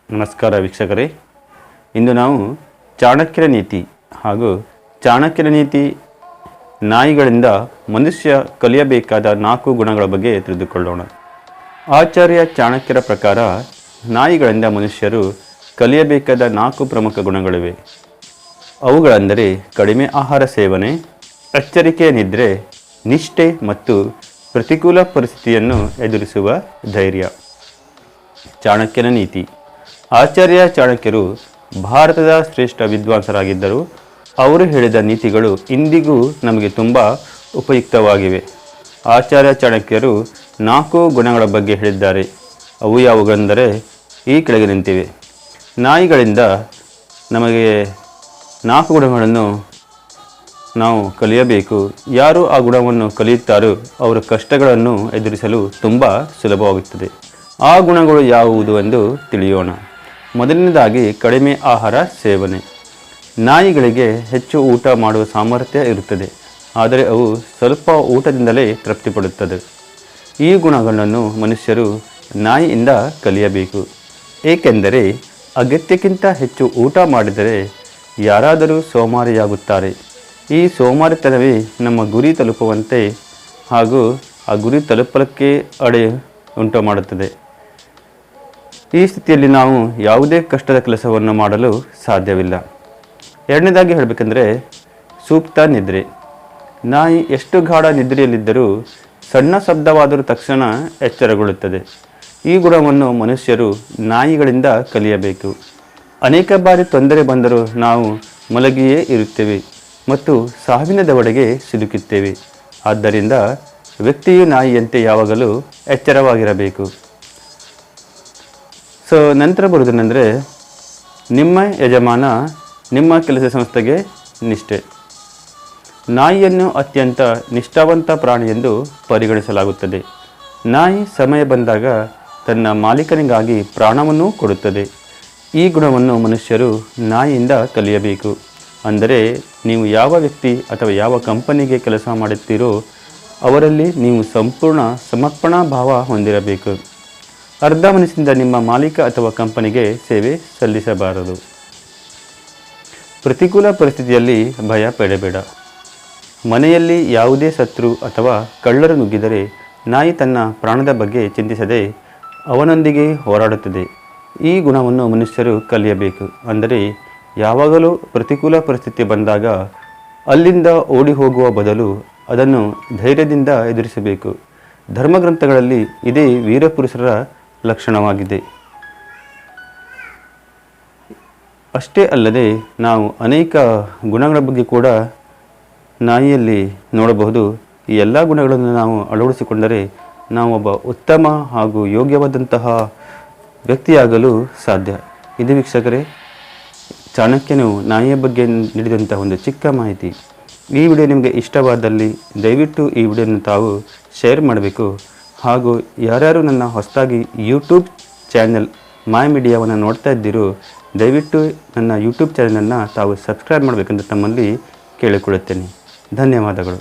ನಮಸ್ಕಾರ ವೀಕ್ಷಕರೇ. ಇಂದು ನಾವು ಚಾಣಕ್ಯರ ನೀತಿ ಹಾಗೂ ಚಾಣಕ್ಯರ ನೀತಿ ನಾಯಿಗಳಿಂದ ಮನುಷ್ಯ ಕಲಿಯಬೇಕಾದ 4 ಗುಣಗಳ ಬಗ್ಗೆ ತಿಳಿದುಕೊಳ್ಳೋಣ. ಆಚಾರ್ಯ ಚಾಣಕ್ಯರ ಪ್ರಕಾರ ನಾಯಿಗಳಿಂದ ಮನುಷ್ಯರು ಕಲಿಯಬೇಕಾದ 4 ಪ್ರಮುಖ ಗುಣಗಳಿವೆ. ಅವುಗಳೆಂದರೆ ಕಡಿಮೆ ಆಹಾರ ಸೇವನೆ, ಎಚ್ಚರಿಕೆಯ ನಿದ್ರೆ, ನಿಷ್ಠೆ ಮತ್ತು ಪ್ರತಿಕೂಲ ಪರಿಸ್ಥಿತಿಯನ್ನು ಎದುರಿಸುವ ಧೈರ್ಯ. ಚಾಣಕ್ಯನ ನೀತಿ. ಆಚಾರ್ಯ ಚಾಣಕ್ಯರು ಭಾರತದ ಶ್ರೇಷ್ಠ ವಿದ್ವಾಂಸರಾಗಿದ್ದರು. ಅವರು ಹೇಳಿದ ನೀತಿಗಳು ಇಂದಿಗೂ ನಮಗೆ ತುಂಬ ಉಪಯುಕ್ತವಾಗಿವೆ. ಆಚಾರ್ಯ ಚಾಣಕ್ಯರು 4 ಗುಣಗಳ ಬಗ್ಗೆ ಹೇಳಿದ್ದಾರೆ. ಅವು ಯಾವುವೆಂದರೆ ಈ ಕೆಳಗಿನಂತಿವೆ. ನಾಯಿಗಳಿಂದ ನಮಗೆ 4 ಗುಣಗಳನ್ನು ನಾವು ಕಲಿಯಬೇಕು. ಯಾರು ಆ ಗುಣವನ್ನು ಕಲಿಯುತ್ತಾರೋ ಅವರ ಕಷ್ಟಗಳನ್ನು ಎದುರಿಸಲು ತುಂಬ ಸುಲಭವಾಗುತ್ತದೆ. ಆ ಗುಣಗಳು ಯಾವುದು ಎಂದು ತಿಳಿಯೋಣ. ಮೊದಲನೇದಾಗಿ ಕಡಿಮೆ ಆಹಾರ ಸೇವನೆ. ನಾಯಿಗಳಿಗೆ ಹೆಚ್ಚು ಊಟ ಮಾಡುವ ಸಾಮರ್ಥ್ಯ ಇರುತ್ತದೆ, ಆದರೆ ಅವು ಸ್ವಲ್ಪ ಊಟದಿಂದಲೇ ತೃಪ್ತಿಪಡುತ್ತದೆ. ಈ ಗುಣಗಳನ್ನು ಮನುಷ್ಯರು ನಾಯಿಯಿಂದ ಕಲಿಯಬೇಕು. ಏಕೆಂದರೆ ಅಗತ್ಯಕ್ಕಿಂತ ಹೆಚ್ಚು ಊಟ ಮಾಡಿದರೆ ಯಾರಾದರೂ ಸೋಮಾರಿಯಾಗುತ್ತಾರೆ. ಈ ಸೋಮಾರಿತನವೇ ನಮ್ಮ ಗುರಿ ತಲುಪುವಂತೆ ಹಾಗೂ ಆ ಗುರಿ ತಲುಪಲಿಕ್ಕೆ ಅಡೆ ಉಂಟು ಮಾಡುತ್ತದೆ. ಈ ಸ್ಥಿತಿಯಲ್ಲಿ ನಾವು ಯಾವುದೇ ಕಷ್ಟದ ಕೆಲಸವನ್ನು ಮಾಡಲು ಸಾಧ್ಯವಿಲ್ಲ. ಎರಡನೇದಾಗಿ ಹೇಳಬೇಕೆಂದರೆ ಸೂಕ್ತ ನಿದ್ರೆ. ನಾಯಿ ಎಷ್ಟು ಗಾಢ ನಿದ್ರೆಯಲ್ಲಿದ್ದರೂ ಸಣ್ಣ ಶಬ್ದವಾದರೂ ತಕ್ಷಣ ಎಚ್ಚರಗೊಳ್ಳುತ್ತದೆ. ಈ ಗುಣವನ್ನು ಮನುಷ್ಯರು ನಾಯಿಗಳಿಂದ ಕಲಿಯಬೇಕು. ಅನೇಕ ಬಾರಿ ತೊಂದರೆ ಬಂದರೂ ನಾವು ಮಲಗಿಯೇ ಇರುತ್ತೇವೆ ಮತ್ತು ಸಾವಿನ ದವಡೆಗೆ ಸಿಲುಕುತ್ತೇವೆ. ಆದ್ದರಿಂದ ವ್ಯಕ್ತಿಯು ನಾಯಿಯಂತೆ ಯಾವಾಗಲೂ ಎಚ್ಚರವಾಗಿರಬೇಕು. ನಂತರ ಬರುವುದೇನೆಂದರೆ ನಿಮ್ಮ ಯಜಮಾನ ನಿಮ್ಮ ಕೆಲಸ ಸಂಸ್ಥೆಗೆ ನಿಷ್ಠೆ. ನಾಯಿಯನ್ನು ಅತ್ಯಂತ ನಿಷ್ಠಾವಂತ ಪ್ರಾಣಿ ಎಂದು ಪರಿಗಣಿಸಲಾಗುತ್ತದೆ. ನಾಯಿ ಸಮಯ ಬಂದಾಗ ತನ್ನ ಮಾಲೀಕನಿಗಾಗಿ ಪ್ರಾಣವನ್ನು ಕೊಡುತ್ತದೆ. ಈ ಗುಣವನ್ನು ಮನುಷ್ಯರು ನಾಯಿಯಿಂದ ಕಲಿಯಬೇಕು. ಅಂದರೆ ನೀವು ಯಾವ ವ್ಯಕ್ತಿ ಅಥವಾ ಯಾವ ಕಂಪನಿಗೆ ಕೆಲಸ ಮಾಡುತ್ತೀರೋ ಅವರಲ್ಲಿ ನೀವು ಸಂಪೂರ್ಣ ಸಮರ್ಪಣಾ ಭಾವ ಹೊಂದಿರಬೇಕು. ಅರ್ಧ ಮನಸ್ಸಿನಿಂದ ನಿಮ್ಮ ಮಾಲೀಕ ಅಥವಾ ಕಂಪನಿಗೆ ಸೇವೆ ಸಲ್ಲಿಸಬಾರದು. ಪ್ರತಿಕೂಲ ಪರಿಸ್ಥಿತಿಯಲ್ಲಿ ಭಯ ಪಡಬೇಡ. ಮನೆಯಲ್ಲಿ ಯಾವುದೇ ಶತ್ರು ಅಥವಾ ಕಳ್ಳರು ನುಗ್ಗಿದರೆ ನಾಯಿ ತನ್ನ ಪ್ರಾಣದ ಬಗ್ಗೆ ಚಿಂತಿಸದೆ ಅವನೊಂದಿಗೆ ಹೋರಾಡುತ್ತದೆ. ಈ ಗುಣವನ್ನು ಮನುಷ್ಯರು ಕಲಿಯಬೇಕು. ಅಂದರೆ ಯಾವಾಗಲೂ ಪ್ರತಿಕೂಲ ಪರಿಸ್ಥಿತಿ ಬಂದಾಗ ಅಲ್ಲಿಂದ ಓಡಿ ಹೋಗುವ ಬದಲು ಅದನ್ನು ಧೈರ್ಯದಿಂದ ಎದುರಿಸಬೇಕು. ಧರ್ಮಗ್ರಂಥಗಳಲ್ಲಿ ಇದೇ ವೀರಪುರುಷರ ಲಕ್ಷಣವಾಗಿದೆ. ಅಷ್ಟೇ ಅಲ್ಲದೆ ನಾವು ಅನೇಕ ಗುಣಗಳ ಬಗ್ಗೆ ಕೂಡ ನಾಯಿಯಲ್ಲಿ ನೋಡಬಹುದು. ಈ ಎಲ್ಲ ಗುಣಗಳನ್ನು ನಾವು ಅಳವಡಿಸಿಕೊಂಡರೆ ನಾವು ಒಬ್ಬ ಉತ್ತಮ ಹಾಗೂ ಯೋಗ್ಯವಾದಂತಹ ವ್ಯಕ್ತಿಯಾಗಲು ಸಾಧ್ಯ. ಇದು ವೀಕ್ಷಕರೇ, ಚಾಣಕ್ಯನು ನಾಯಿಯ ಬಗ್ಗೆ ನೀಡಿದಂತಹ ಒಂದು ಚಿಕ್ಕ ಮಾಹಿತಿ. ಈ ವಿಡಿಯೋ ನಿಮಗೆ ಇಷ್ಟವಾದಲ್ಲಿ ದಯವಿಟ್ಟು ಈ ವಿಡಿಯೋನ ತಾವು ಶೇರ್ ಮಾಡಬೇಕು. ಹಾಗೂ ಯಾರ್ಯಾರು ನನ್ನ ಹೊಸದಾಗಿ ಯೂಟ್ಯೂಬ್ ಚಾನೆಲ್ ಮೈ ಮೀಡಿಯಾವನ್ನು ನೋಡ್ತಾ ಇದ್ದೀರೋ ದಯವಿಟ್ಟು ನನ್ನ ಯೂಟ್ಯೂಬ್ ಚಾನಲನ್ನು ತಾವು ಸಬ್ಸ್ಕ್ರೈಬ್ ಮಾಡಬೇಕೆಂದು ತಮ್ಮಲ್ಲಿ ಕೇಳಿಕೊಳ್ಳುತ್ತೇನೆ. ಧನ್ಯವಾದಗಳು.